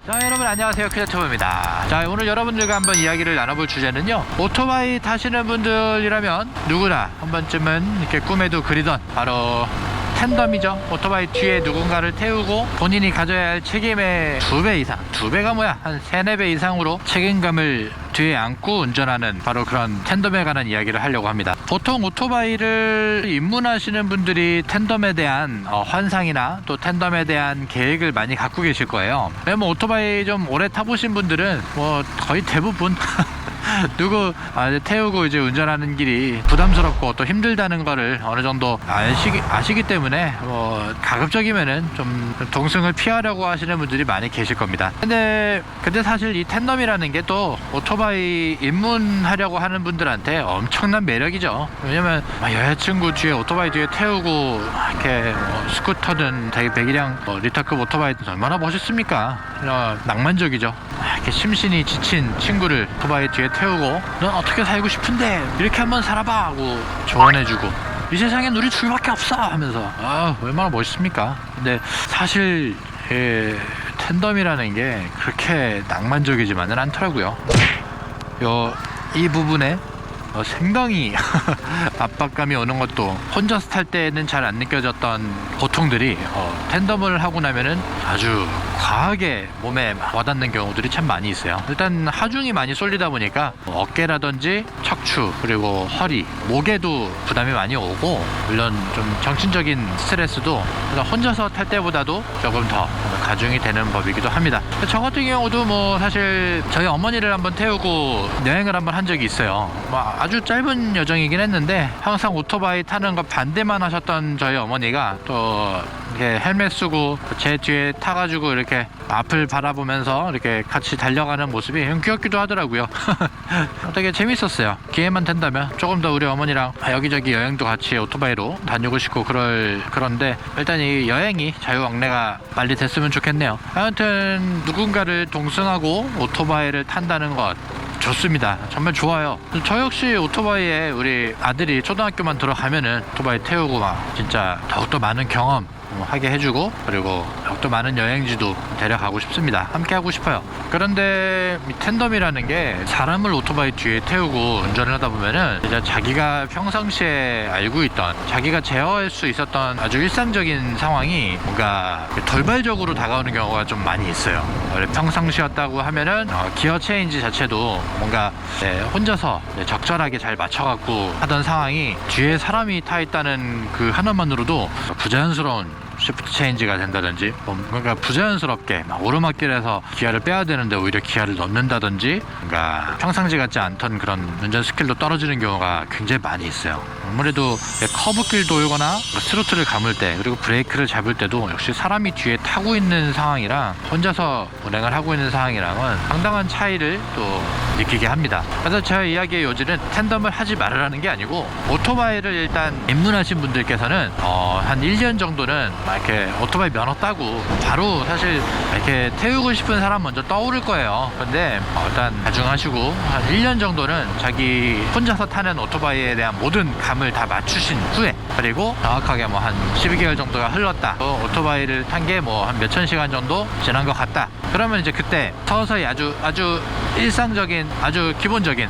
자, 여러분 안녕하세요, 크리에이터입니다. 자, 오늘 여러분들과 한번 이야기를 나눠볼 주제는요, 오토바이 타시는 분들이라면 누구나 한 번쯤은 이렇게 꿈에도 그리던 바로 텐덤이죠. 오토바이 뒤에 누군가를 태우고 본인이 가져야 할 책임의 2배 이상, 2배가 뭐야, 한 3, 4배 이상으로 책임감을 뒤에 안고 운전하는 바로 그런 텐덤에 관한 이야기를 하려고 합니다. 보통 오토바이를 입문하시는 분들이 텐덤에 대한 환상이나 또 텐덤에 대한 계획을 많이 갖고 계실 거예요. 뭐 오토바이 좀 오래 타보신 분들은 뭐 거의 대부분 누구 태우고 이제 운전하는 길이 부담스럽고 또 힘들다는 거를 어느 정도 아시기 때문에 뭐 가급적이면은 좀 동승을 피하려고 하시는 분들이 많이 계실 겁니다. 근데 사실 이 텐덤이라는 게 또 오토바이 입문하려고 하는 분들한테 엄청난 매력이죠. 왜냐면 여자친구 뒤에 오토바이 뒤에 태우고 이렇게 스쿠터든 되게 배기량 리터급 오토바이든 얼마나 멋있습니까? 낭만적이죠. 이렇게 심신이 지친 친구를 오토바이 뒤에 태우고 넌 어떻게 살고 싶은데 이렇게 한번 살아봐 하고 조언해주고, 이 세상엔 우리 둘밖에 없어 하면서 얼마나 멋있습니까? 근데 사실 텐덤이라는 게 그렇게 낭만적이지만은 않더라고요. 이 부분에 상당히 압박감이 오는 것도 혼자서 탈 때는 잘 안 느껴졌던 고통들이 텐덤을 하고 나면은 아주 과하게 몸에 와닿는 경우들이 참 많이 있어요. 일단 하중이 많이 쏠리다 보니까 어깨라든지 척추 그리고 허리, 목에도 부담이 많이 오고, 물론 좀 정신적인 스트레스도 혼자서 탈 때보다도 조금 더 가중이 되는 법이기도 합니다. 저 같은 경우도 뭐 사실 저희 어머니를 한번 태우고 여행을 한번 한 적이 있어요. 아주 짧은 여정이긴 했는데 항상 오토바이 타는 거 반대만 하셨던 저희 어머니가 또 이렇게 헬멧 쓰고 제 뒤에 타가지고 이렇게 앞을 바라보면서 이렇게 같이 달려가는 모습이 귀엽기도 하더라고요. 되게 재밌었어요. 기회만 된다면 조금 더 우리 어머니랑 여기저기 여행도 같이 오토바이로 다니고 싶고 그런데 일단 이 여행이 자유왕래가 빨리 됐으면 좋겠네요. 아무튼 누군가를 동승하고 오토바이를 탄다는 것 좋습니다. 정말 좋아요. 저 역시 오토바이에 우리 아들이 초등학교만 들어가면은 오토바이 태우고 진짜 더욱더 많은 경험 하게 해주고, 그리고 더욱더 많은 여행지도 데려가고 싶습니다. 함께 하고 싶어요. 그런데 이 텐덤이라는 게 사람을 오토바이 뒤에 태우고 운전을 하다 보면은 이제 자기가 평상시에 알고 있던, 자기가 제어할 수 있었던 아주 일상적인 상황이 뭔가 돌발적으로 다가오는 경우가 좀 많이 있어요. 평상시였다고 하면은 기어 체인지 자체도 뭔가 혼자서 적절하게 잘 맞춰갖고 하던 상황이 뒤에 사람이 타 있다는 그 하나만으로도 부자연스러운 시프트 체인지가 된다든지, 뭔가 부자연스럽게 오르막길에서 기아를 빼야 되는데 오히려 기아를 넣는다든지, 뭔가 평상시 같지 않던 그런 운전 스킬도 떨어지는 경우가 굉장히 많이 있어요. 아무래도 커브길 돌거나 스로틀을 감을 때, 그리고 브레이크를 잡을 때도 역시 사람이 뒤에 타고 있는 상황이랑 혼자서 운행을 하고 있는 상황이랑은 상당한 차이를 또 느끼게 합니다. 그래서 제 이야기의 요지는 텐덤을 하지 말으라는 게 아니고, 오토바이를 일단 입문하신 분들께서는 한 1년 정도는 이렇게 오토바이 면허 따고 바로 사실 이렇게 태우고 싶은 사람 먼저 떠오를 거예요. 근데 일단 가중하시고 한 1년 정도는 자기 혼자서 타는 오토바이에 대한 모든 감을 다 맞추신 후에, 그리고 정확하게 한 12개월 정도가 흘렀다, 오토바이를 탄 게 한 몇천 시간 정도 지난 것 같다, 그러면 이제 그때 서서히 아주 일상적인, 아주 기본적인,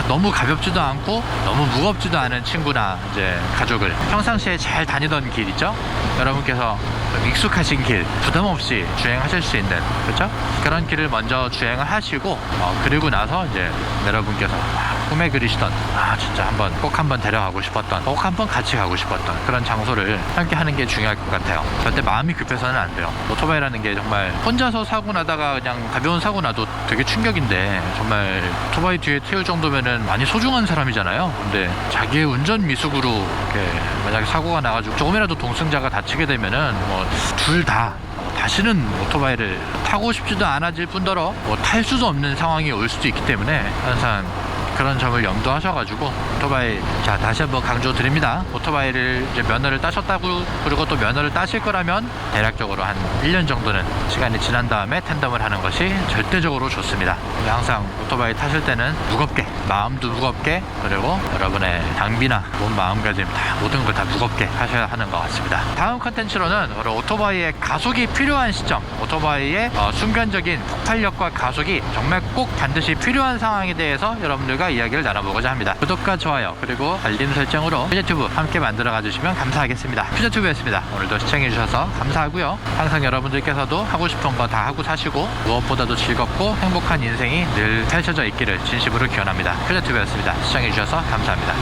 너무 가볍지도 않고 너무 무겁지도 않은 친구나 이제 가족을 평상시에 잘 다니던 길 있죠? 여러분께서 익숙하신 길, 부담 없이 주행하실 수 있는, 그렇죠? 그런 길을 먼저 주행을 하시고, 그리고 나서 이제 여러분께서 꿈에 그리시던, 진짜 꼭 한번 데려가고 싶었던, 꼭 한번 같이 가고 싶었던 그런 장소를 함께 하는 게 중요할 것 같아요. 절대 마음이 급해서는 안 돼요. 오토바이라는 게 정말 혼자서 사고 나다가 그냥 가벼운 사고 나도 되게 충격인데, 정말 오토바이 뒤에 태울 정도면은 많이 소중한 사람이잖아요. 근데 자기의 운전 미숙으로 이렇게 만약에 사고가 나가지고 조금이라도 동승자가 다치게 되면은 둘 다 다시는 오토바이를 타고 싶지도 않아질 뿐더러 탈 수도 없는 상황이 올 수도 있기 때문에 항상 그런 점을 염두하셔가지고 오토바이, 자 다시 한번 강조드립니다. 오토바이를 이제 면허를 따셨다고, 그리고 또 면허를 따실 거라면 대략적으로 한 1년 정도는 시간이 지난 다음에 텐덤을 하는 것이 절대적으로 좋습니다. 항상 오토바이 타실 때는 무겁게, 마음도 무겁게, 그리고 여러분의 장비나 몸, 마음가짐 다, 모든 걸 다 무겁게 하셔야 하는 것 같습니다. 다음 컨텐츠로는 바로 오토바이의 가속이 필요한 시점, 오토바이의 순간적인 폭발력과 가속이 정말 꼭 반드시 필요한 상황에 대해서 여러분들과 이야기를 나눠보고자 합니다. 구독과 좋아요 그리고 알림 설정으로 퓨저튜브 함께 만들어가 주시면 감사하겠습니다. 퓨저튜브였습니다. 오늘도 시청해주셔서 감사하고요. 항상 여러분들께서도 하고 싶은 거 다 하고 사시고 무엇보다도 즐겁고 행복한 인생이 늘 펼쳐져 있기를 진심으로 기원합니다. 퓨저튜브였습니다. 시청해주셔서 감사합니다.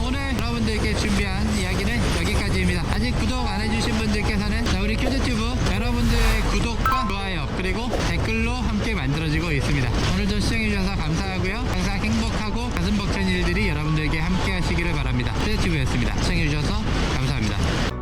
오늘 여러분들께 준비한 이야기는 여기까지입니다. 아직 구독 안 해주신 분들께서는 우리 퓨저튜브 여러분들의 구독과 좋아요 그리고 댓글로 함께 만들어지고 있습니다. 오늘도 시청해주셔서 감사하고요. 항상 행복하고 가슴 벅찬 일들이 여러분들에게 함께 하시기를 바랍니다. 퓨저튜브였습니다. 시청해주셔서 감사합니다.